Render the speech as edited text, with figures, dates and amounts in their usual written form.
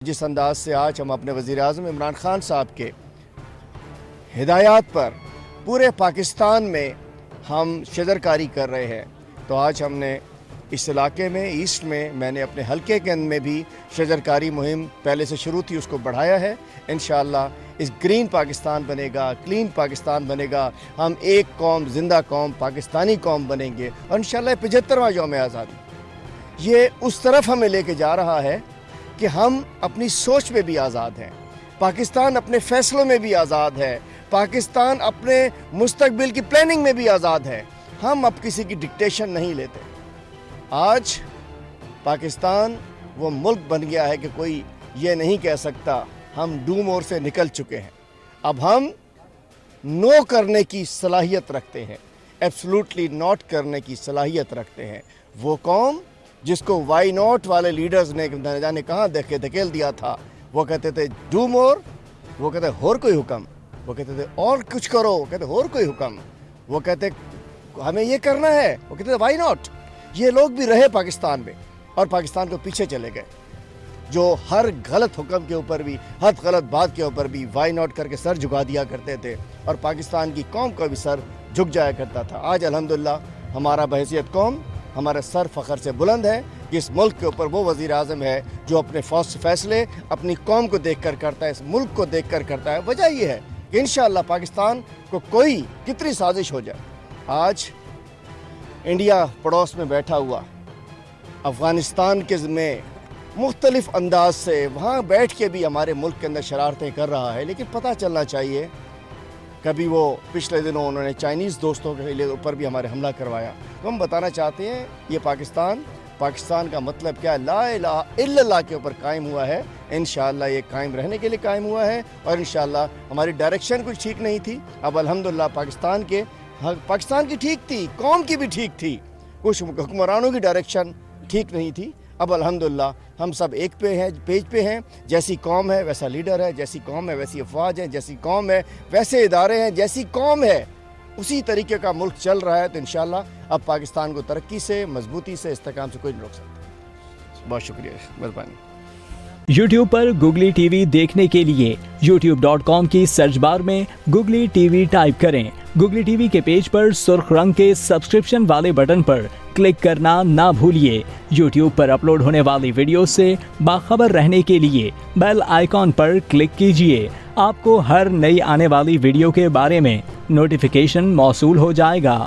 जिस अंदाज से आज हम अपने वज़ीर-ए-आज़म इमरान खान साहब के हिदायत पर पूरे पाकिस्तान में हम शजरकारी कर रहे हैं, तो आज हमने इस इलाके में ईस्ट में मैंने अपने हलके के अंदर में भी शजरकारी मुहिम पहले से शुरू थी, उसको बढ़ाया है। इंशाअल्लाह इस ग्रीन पाकिस्तान बनेगा, क्लीन पाकिस्तान बनेगा, हम एक कौम, जिंदा कौम, पाकिस्तानी कौम बनेंगे और इंशाअल्लाह 75वां यौम आज़ादी ये उस तरफ हमें लेके जा रहा है कि हम अपनी सोच में भी आज़ाद हैं, पाकिस्तान अपने फ़ैसलों में भी आज़ाद है, पाकिस्तान अपने मुस्तकबिल की प्लानिंग में भी आज़ाद है। हम अब किसी की डिक्टेशन नहीं लेते। आज पाकिस्तान वो मुल्क बन गया है कि कोई ये नहीं कह सकता हम डू मोर से निकल चुके हैं। अब हम नो करने की सलाहियत रखते हैं, एब्सोल्युटली नॉट करने की सलाहियत रखते हैं। वो कौम जिसको वाई नॉट वाले लीडर्स ने न जाने कहाँ धकेल दिया था, वो कहते थे डू मोर, वो कहते और कोई हुक्म, वो कहते थे और कुछ करो, वो कहते और कोई हुक्म, वो कहते हमें ये करना है, वो कहते थे वाई नॉट। ये लोग भी रहे पाकिस्तान में और पाकिस्तान को पीछे चले गए, जो हर गलत हुक्म के ऊपर भी, हर गलत बात के ऊपर भी वाई नॉट करके सर झुका दिया करते थे और पाकिस्तान की कौम का भी सर झुक जाया करता था। आज अल्हम्दुलिल्लाह हमारा बहैसियत कौम, हमारा सर फ़ख्र से बुलंद है कि इस मुल्क के ऊपर वो वज़ीर आज़म है जो अपने फ़ैसले अपनी कौम को देख कर करता है, इस मुल्क को देख कर करता है। वजह ये है कि इंशाअल्लाह पाकिस्तान को कोई कितनी साजिश हो जाए, आज इंडिया पड़ोस में बैठा हुआ अफ़गानिस्तान के में मुख्तलिफ़ अंदाज से वहाँ बैठ के भी हमारे मुल्क के अंदर शरारतें कर रहा है, लेकिन पता चलना चाहिए। कभी वो पिछले दिनों उन्होंने चाइनीज़ दोस्तों के ऊपर भी हमारे हमला करवाया, तो हम बताना चाहते हैं ये पाकिस्तान का मतलब क्या है, ला इलाहा इल्लल्लाह के ऊपर कायम हुआ है। इंशाअल्लाह ये कायम रहने के लिए कायम हुआ है और इंशाअल्लाह हमारी डायरेक्शन कुछ ठीक नहीं थी, अब अल्हम्दुलिल्लाह पाकिस्तान की ठीक थी, कौम की भी ठीक थी, कुछ हुक्मरानों की डायरेक्शन ठीक नहीं थी। अब अल्हम्दुलिल्लाह हम सब एक पेज पे हैं। जैसी कौम है वैसा लीडर है, जैसी कौम है वैसी अफवाज है, जैसी कौम है वैसे इदारे हैं, जैसी कौम है उसी तरीके का मुल्क चल रहा है। तो इंशाअल्लाह अब पाकिस्तान को तरक्की से, मजबूती से, इस्तेकाम से कोई नहीं रोक सकता। बहुत शुक्रिया, मेहरबानी। YouTube पर गुगली टीवी देखने के लिए youtube.com की सर्च बार में गुगली टीवी टाइप करें। गुगली टीवी के पेज पर सुर्ख रंग के सब्सक्रिप्शन वाले बटन पर क्लिक करना ना भूलिए। YouTube पर अपलोड होने वाली वीडियो से बाखबर रहने के लिए बेल आइकॉन पर क्लिक कीजिए। आपको हर नई आने वाली वीडियो के बारे में नोटिफिकेशन मौसूल हो जाएगा।